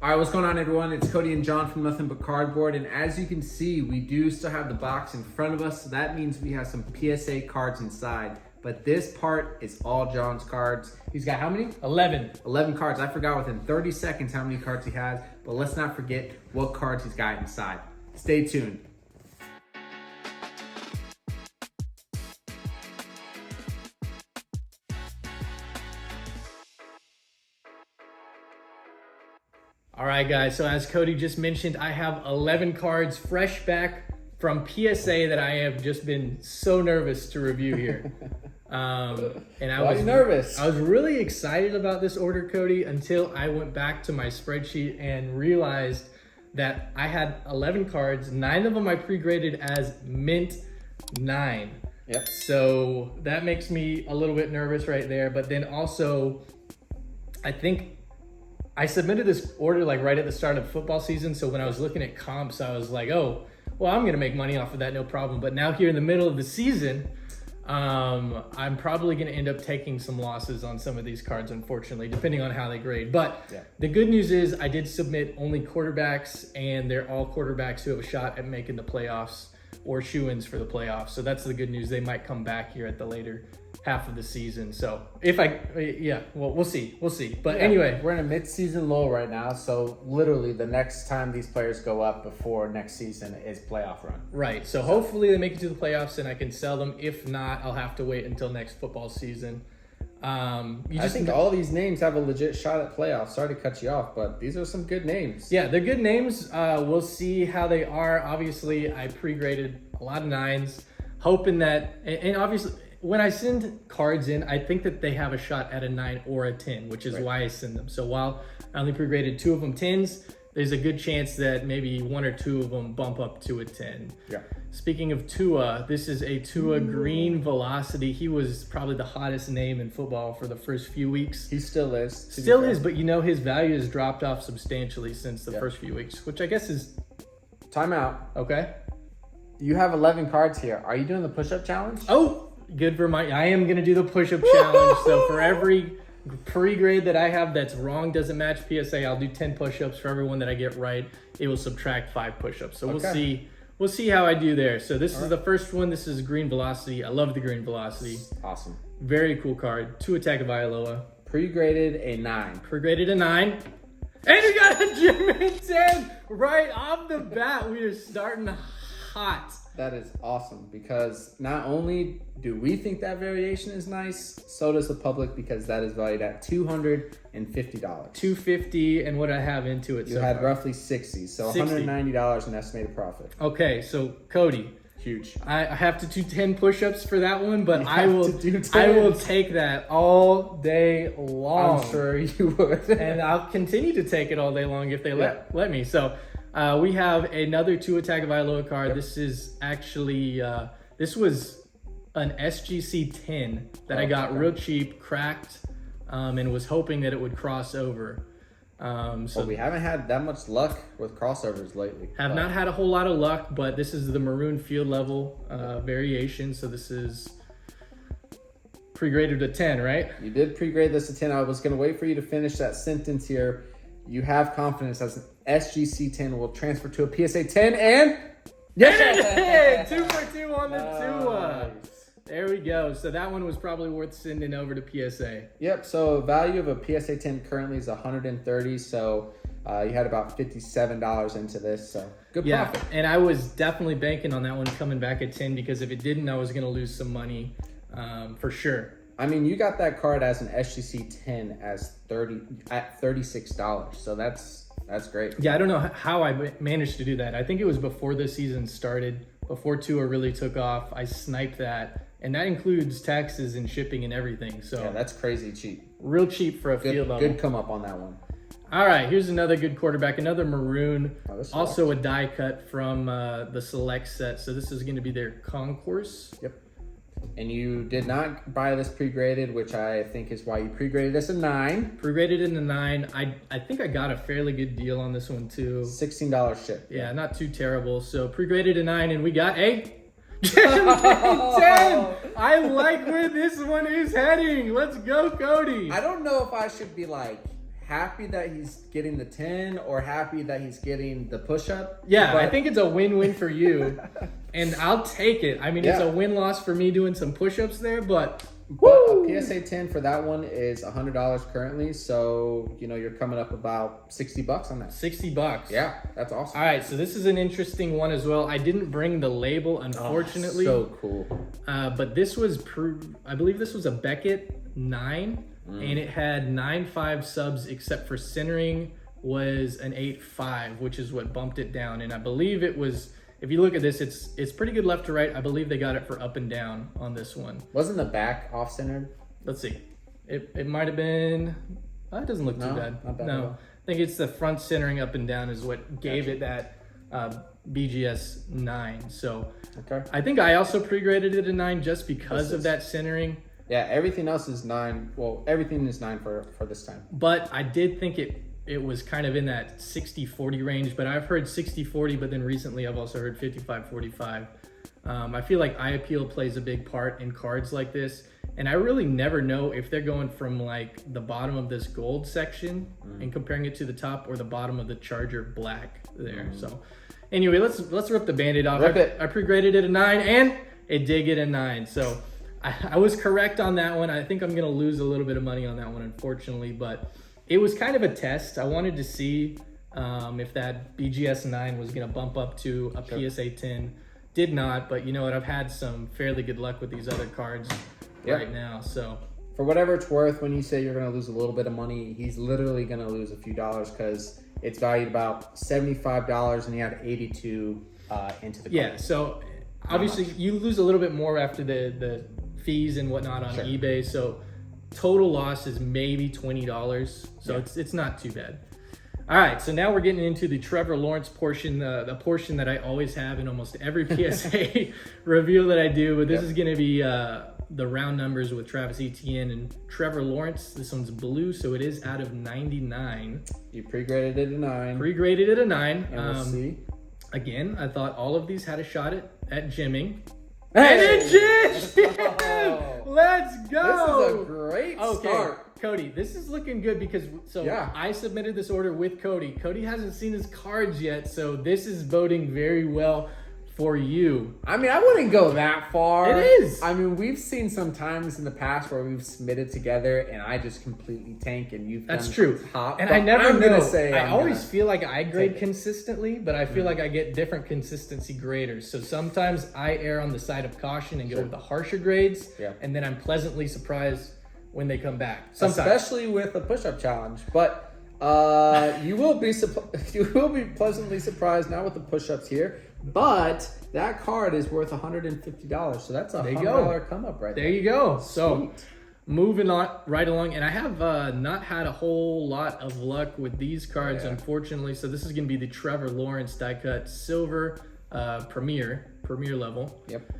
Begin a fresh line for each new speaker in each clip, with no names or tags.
All right, what's going on, everyone? It's Cody and John from Nothing But Cardboard, and as you can see, we do still have the box in front of us, so that means we have some PSA cards inside, but this part is all John's cards. He's got how many?
11.
11 cards. I forgot within 30 seconds how many cards he has, but let's not forget what cards he's got inside. Stay tuned.
All right, guys. So as Cody just mentioned, I have 11 cards fresh back from PSA that I have just been so nervous to review here. And I was
nervous.
I was really excited about this order, Cody, until I went back to my spreadsheet and realized that I had 11 cards. 9 of them I pre-graded as mint 9.
Yep.
So that makes me a little bit nervous right there. But then also, I think I submitted this order like right at the start of football season. So when I was looking at comps, I was like, oh, well, I'm going to make money off of that, no problem. But now here in the middle of the season, I'm probably going to end up taking some losses on some of these cards, unfortunately, depending on how they grade. But The good news is I did submit only quarterbacks, and they're all quarterbacks who have a shot at making the playoffs or shoo-ins for the playoffs. So that's the good news. They might come back here at the later half of the season. So we'll see. But anyway,
we're in a mid-season low right now, so literally the next time these players go up before next season is playoff run.
Right. So hopefully they make it to the playoffs and I can sell them. If not, I'll have to wait until next football season.
I think all these names have a legit shot at playoffs. Sorry to cut you off, but these are some good names.
Yeah, they're good names. We'll see how they are. Obviously, I pre-graded a lot of 9s, hoping that, and obviously, when I send cards in, I think that they have a shot at a 9 or a 10, which is why I send them. So while I only pre-graded 2 of them 10s, there's a good chance that maybe 1 or 2 of them bump up to a 10.
Yeah.
Speaking of Tua, this is a Tua Green Velocity. He was probably the hottest name in football for the first few weeks.
He still is.
Still is, but his value has dropped off substantially since the first few weeks, which I guess is...
Timeout.
Okay.
You have 11 cards here. Are you doing the push-up challenge?
Oh! Good reminder. I am going to do the push-up challenge. So for every pre-grade that I have that's wrong, doesn't match PSA, I'll do 10 push-ups. For every one that I get right, it will subtract 5 push-ups. So we'll see how I do there. So this is the first one. This is Green Velocity. I love the Green Velocity.
Awesome.
Very cool card. Tua Tagovailoa.
Pre-graded a 9.
Pre-graded a 9. And we got a Jimmy 10 right off the bat. We are starting hot.
That is awesome because not only do we think that variation is nice, so does the public because that is valued at $250.
$250, and what I have into it.
You had roughly 60, so $190 in estimated profit.
Okay, so Cody,
huge.
I have to do 10 push-ups for that one, but I will take that all day long.
I'm sure you would,
and I'll continue to take it all day long if they let me. So. We have another Tua Tagovailoa card. This is actually, this was an SGC 10 that I got real cheap, cracked, and was hoping that it would cross over.
So we haven't had that much luck with crossovers lately.
Have not had a whole lot of luck, but this is the maroon field level variation. So this is pre-graded to 10, right?
You did pre-grade this to 10. I was going to wait for you to finish that sentence here. You have confidence as an SGC 10 will transfer to a PSA 10 and...
Yeah! 2 for 2 on the Tua. There we go. So that one was probably worth sending over to PSA.
Yep. So value of a PSA 10 currently is $130. So you had about $57 into this. So good profit.
And I was definitely banking on that one coming back at 10 because if it didn't, I was going to lose some money for sure.
I mean, you got that card as an SGC 10 as $36. So that's great.
Yeah, I don't know how I managed to do that. I think it was before the season started, before Tua really took off. I sniped that, and that includes taxes and shipping and everything. So
yeah, that's crazy cheap.
Real cheap for a field level.
Good come up on that one.
All right, here's another good quarterback, another maroon, also a die cut from the select set. So this is going to be their concourse.
Yep. And you did not buy this pre-graded, which I think is why you pre-graded this a 9.
Pre-graded in the 9. I think I got a fairly good deal on this one too.
$16 ship.
Yeah, not too terrible. So pre-graded a 9, and we got a 10. I like where this one is heading. Let's go, Cody.
I don't know if I should be like happy that he's getting the 10 or happy that he's getting the push-up.
Yeah,
but
I think it's a win-win for you, and I'll take it. I mean, it's
Yeah.
a win-loss for me doing some push-ups there, but
a PSA 10 for that one is $100 currently. So, you're coming up about $60 on that.
$60.
Yeah, that's awesome.
All right, so this is an interesting one as well. I didn't bring the label, unfortunately.
So cool.
But this was, I believe this was a Beckett 9, and it had 9.5 subs, except for centering was an 8.5, which is what bumped it down. And I believe it was, if you look at this, it's pretty good left to right. I believe they got it for up and down on this one.
Wasn't the back off-centered?
Let's see. It might have been, it doesn't look too bad.
Not bad at
No,
all.
I think it's the front centering up and down is what gave it that BGS 9. So
Okay.
I think I also pre-graded it a 9 just because of that centering.
Yeah, everything else is 9. Well, everything is 9 for this time.
But I did think it was kind of in that 60-40 range, but I've heard 60-40, but then recently I've also heard 55-45. I feel like eye appeal plays a big part in cards like this, and I really never know if they're going from like the bottom of this gold section and comparing it to the top, or the bottom of the Charger black there. So anyway, let's rip the Band-Aid off.
Rip it.
I pre-graded it a 9, and it did get a 9. So I was correct on that one. I think I'm gonna lose a little bit of money on that one, unfortunately, but it was kind of a test. I wanted to see if that BGS 9 was gonna bump up to a PSA 10. Did not, but you know what? I've had some fairly good luck with these other cards right now. So
for whatever it's worth, when you say you're gonna lose a little bit of money, he's literally gonna lose a few dollars because it's valued about $75, and he had 82 into the card.
yeah, so obviously you lose a little bit more after the fees and whatnot on eBay. So total loss is maybe $20. So it's not too bad. All right, so now we're getting into the Trevor Lawrence portion, the portion that I always have in almost every PSA review that I do. But this is going to be the round numbers with Travis Etienne and Trevor Lawrence. This one's blue, so it is out of 99.
You pre-graded it a 9.
Pre-graded it a 9.
And we'll see.
Again, I thought all of these had a shot at gymming.
Hey!
And it did!
Oh.
Let's go!
This is a great start.
Cody, this is looking good because I submitted this order with Cody. Cody hasn't seen his cards yet, so this is boding very well for you.
I mean, I wouldn't go that far.
It is.
I mean, we've seen some times in the past where we've submitted together and I just completely tank and you've
That's
done
true.
top.
And
But
I never
I'm
know.
gonna say
I
I'm
always
gonna
feel like I grade
take it.
consistently, but I feel like I get different consistency graders. So sometimes I err on the side of caution and go with the harsher grades, and then I'm pleasantly surprised when they come back. Sometimes.
Especially with a push-up challenge. But you will be pleasantly surprised now with the push-ups here. But that card is worth $150, so that's a $100 come up right there.
There you go. So
Sweet.
moving on right along, and I have not had a whole lot of luck with these cards, unfortunately. So this is going to be the Trevor Lawrence die cut silver premier level.
Yep.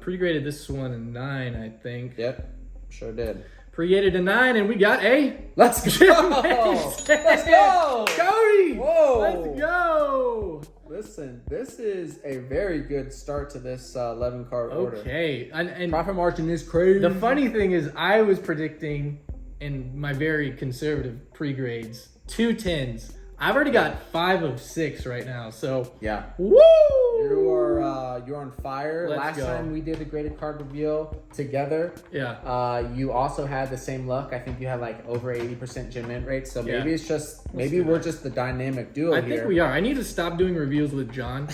Pre-graded this one a 9, I think.
Yep. Sure did.
Pre-graded a 9, and we got a
Let's go. Let's go.
Cody.
Whoa.
Let's go.
Listen, this is a very good start to this 11 card order.
Okay, and
Profit margin is crazy.
the funny thing is, I was predicting in my very conservative pre-grades 2 10s. I've already got 5 of 6 right now, so
yeah,
woo!
you're on fire.
Let's
Last
go.
time we did a graded card reveal together, you also had the same luck. I think you had like over 80% gem mint rate. So maybe it's just we're just the dynamic duo
I
here.
think we are. I need to stop doing reviews with John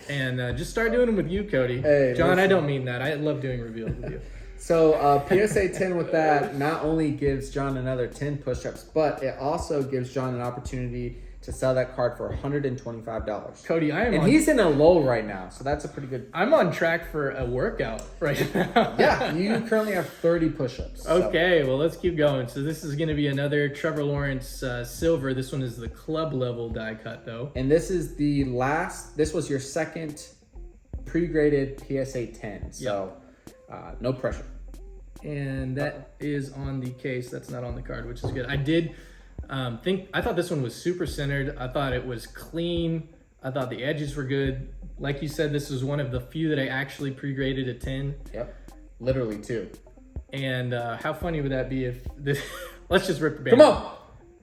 and just start doing them with you, Cody.
Hey,
John,
listen.
I don't mean that. I love doing reveals with you.
So PSA 10 with that not only gives John another 10 push-ups, but it also gives John an opportunity to sell that card for $125.
Cody,
he's in a lull right now, so that's a pretty good.
I'm on track for a workout right now.
Yeah, you currently have 30 push-ups.
Okay, well, let's keep going. So this is going to be another Trevor Lawrence silver. This one is the club level die cut, though.
And this is this was your second pre-graded PSA 10, so no pressure.
And that is on the case. That's not on the card, which is good. I did I thought this one was super centered. I thought it was clean. I thought the edges were good. Like you said, this was one of the few that I actually pre-graded a 10.
Yep, literally 2.
And how funny would that be if this... Let's just rip the band.
Come on!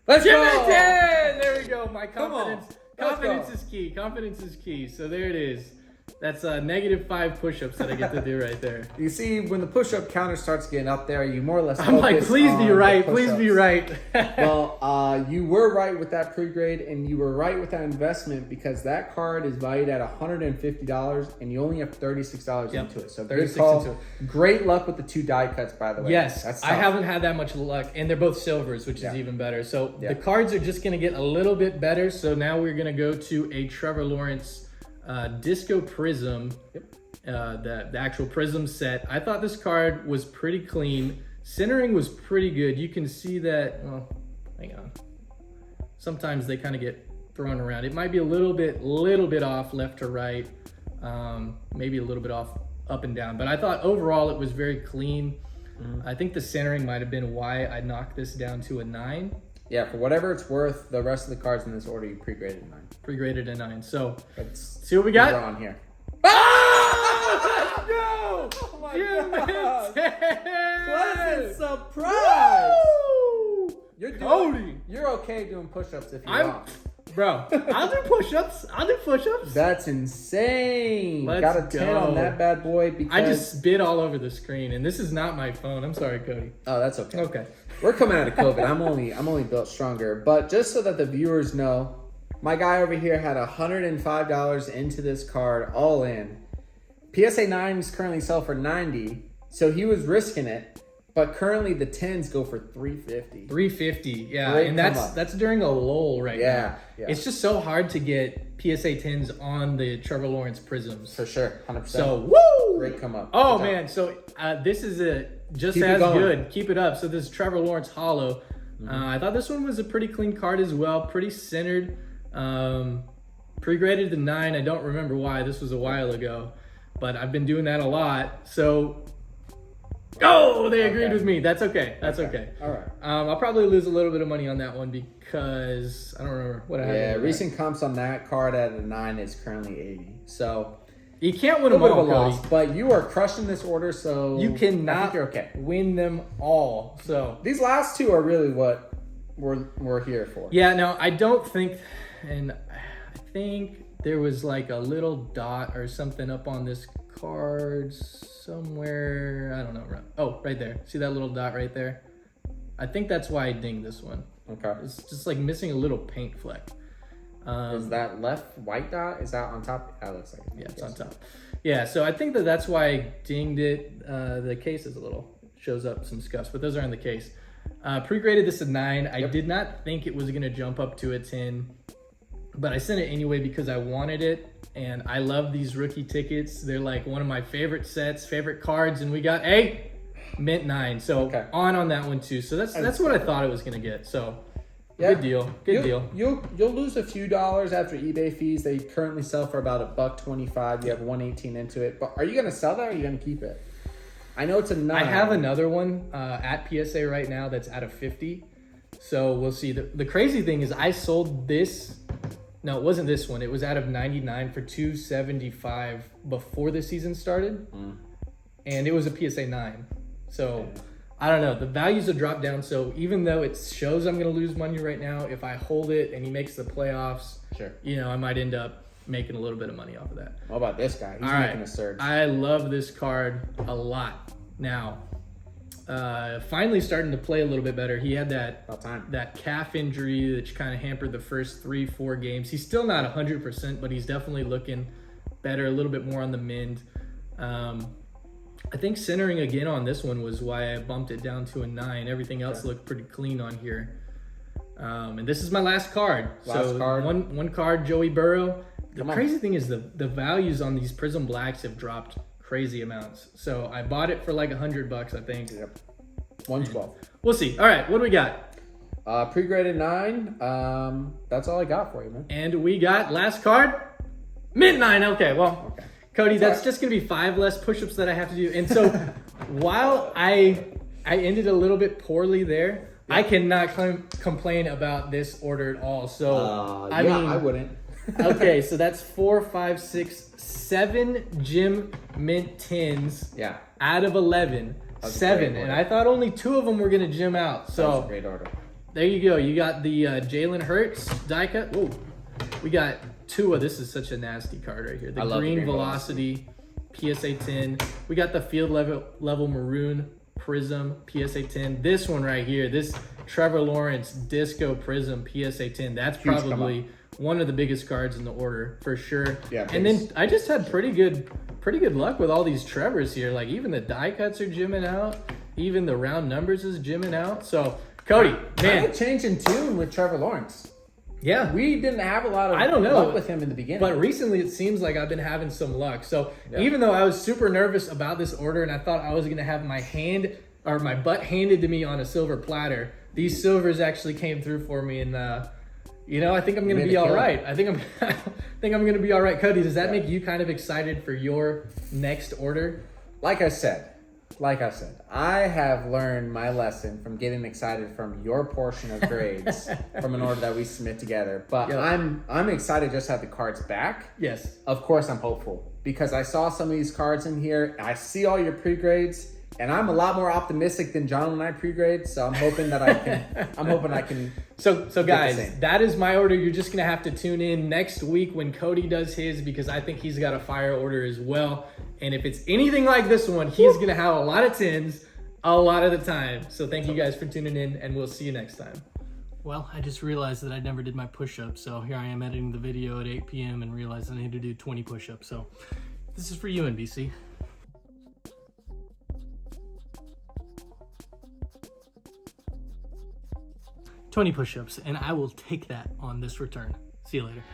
Let's
Jim
go.
Mint 10! There we go. My
Come on.
confidence.
Let's
Confidence
go.
is key. Confidence is key. So there it is. That's -5 push-ups that I get to do right there.
You see, when the push-up counter starts getting up there, you more or less
I'm like,
focus
please
on
be
the
right. Please be
push-ups.
right.
Well, you were right with that pre-grade, and you were right with that investment because that card is valued at $150, and you only have $36
Yep.
into it. So
36
good call.
into it.
Great luck with the 2 die cuts, by the way.
Yes,
That's
I
tough.
haven't had that much luck, and they're both silvers, which is even better. So
Yeah.
the cards are just going to get a little bit better. So now we're going to go to a Trevor Lawrence Disco Prism, the actual Prism set. I thought this card was pretty clean. Centering was pretty good. You can see that. Well, hang on. Sometimes they kind of get thrown around. It might be a little bit off left to right, maybe a little bit off up and down. But I thought overall it was very clean. I think the centering might have been why I knocked this down to a 9.
Yeah, for whatever it's worth, the rest of the cards in this order you pre-graded 9.
Pre-graded a 9. So
Let's
see what we got.
on here.
Ah! Let's go!
Oh my
Jim
God.
Mint 10!
Pleasant surprise!
Woo! Cody!
You're okay doing push-ups if you
I'm,
want.
bro. I'll do push-ups.
That's insane.
Let's
Got a 10
go.
on that bad boy because...
I just spit all over the screen, and this is not my phone. I'm sorry, Cody.
Oh, that's okay.
Okay.
We're coming out of COVID. I'm only built stronger. But just so that the viewers know, my guy over here had $105 into this card, all in. PSA 9s currently sell for $90, so he was risking it. But currently the 10s go for $350.
$350, yeah,
Great
and
come up.
that's during a lull right now.
Yeah.
It's just so hard to get PSA 10s on the Trevor Lawrence Prisms.
For sure, 100%.
So woo!
Great come up.
Oh
Good job.
man, so this is just
Keep it
as
going.
good. Keep it up. So this is Trevor Lawrence Hollow. I thought this one was a pretty clean card as well, pretty centered. Pre-graded to 9. I don't remember why. This was a while ago, but I've been doing that a lot. So, they agreed with me. That's okay. That's okay.
All right.
I'll probably lose a little bit of money on that one because I don't remember what I had.
Yeah,
to do
recent comps on that card at a 9 is currently 80. So
You can't
a
win
little
them
bit of
all,
a
Cody.
loss, but you are crushing this order, so
You
I
cannot
think you're okay.
win them all. So
These last two are really what we're here for.
yeah, no, I don't think, and I think there was like a little dot or something up on this card somewhere. I don't know. Oh, right there. See that little dot right there? I think that's why I dinged this one.
Okay.
It's just like missing a little paint fleck.
Is that left white dot? Is that on top? That looks like it.
Yeah, it's on top. Yeah, so I think that's why I dinged it. The case is a little, shows up some scuffs, but those are in the case. Pre-graded this a 9. I did not think it was going to jump up to a 10, but I sent it anyway because I wanted it, and I love these rookie tickets. They're like one of my favorite sets, favorite cards, and we got a Mint 9. So on that one too. So that's what I thought it was going to get. So good deal. Good deal.
You'll lose a few dollars after eBay fees. They currently sell for about $125. You have 118 into it. But are you gonna sell that or are you gonna keep it? I know it's a 9.
I have another one at PSA right now that's out of 50. So we'll see. The crazy thing is I sold this. No, it wasn't this one. It was out of 99 for $275 before the season started, and it was a PSA 9. So. I don't know. The values have dropped down. So even though it shows I'm going to lose money right now, if I hold it and he makes the playoffs, I might end up making a little bit of money off of that.
What about this guy? He's making a surge.
I love this card a lot. Now, finally starting to play a little bit better. He had that calf injury that kind of hampered the first 3-4 games. He's still not 100%, but he's definitely looking better, a little bit more on the mend. I think centering again on this one was why I bumped it down to a 9. Everything else looked pretty clean on here. And this is my last card. One card, Joey Burrow. The crazy thing is the values on these Prism Blacks have dropped crazy amounts. So I bought it for like $100, I think.
Yep. 112.
We'll see. All right, what do we got?
Pre-graded 9. That's all I got for you, man.
And we got last card, Mint 9. Okay, well. Okay. Cody, that's just going to be 5 less push-ups that I have to do. And so while I ended a little bit poorly there, I cannot complain about this order at all. So, I mean,
I wouldn't.
Okay, so that's 4, 5, 6, 7 Jim Mint 10s out of 11. 7. And I thought only 2 of them were going to gym out. So
that was a great order.
there you go. You got the Jalen Hurts die cut. Whoa. We got Tua. This is such a nasty card right here. The green velocity, PSA 10. We got the field level maroon prism, PSA 10. This one right here, this Trevor Lawrence disco prism, PSA 10. That's probably one of the biggest cards in the order for sure. Yeah. And then I just had pretty good luck with all these Trevors here. Like even the die cuts are jimming out. Even the round numbers is jimming out. So Cody, man,
a change in tune with Trevor Lawrence.
Yeah,
we didn't have a lot of luck with him in the beginning,
but recently it seems like I've been having some luck. So even though I was super nervous about this order and I thought I was gonna have my butt handed to me on a silver platter, these silvers actually came through for me, and I think I'm gonna be all right. I think I'm gonna be all right. Cody, does that make you kind of excited for your next order?
Like I said, I have learned my lesson from getting excited from your portion of grades from an order that we submit together. But I'm excited just to have the cards back.
Yes.
Of course I'm hopeful because I saw some of these cards in here. I see all your pre-grades, and I'm a lot more optimistic than John when I pre-grade. So I'm hoping that I can.
So guys, that is my order. You're just gonna have to tune in next week when Cody does his, because I think he's got a fire order as well. And if it's anything like this one, he's going to have a lot of 10s a lot of the time. So thank you guys for tuning in, and we'll see you next time. Well, I just realized that I never did my push-ups. So here I am editing the video at 8 p.m. and realized I need to do 20 push-ups. So this is for you, NBC. 20 push-ups, and I will take that on this return. See you later.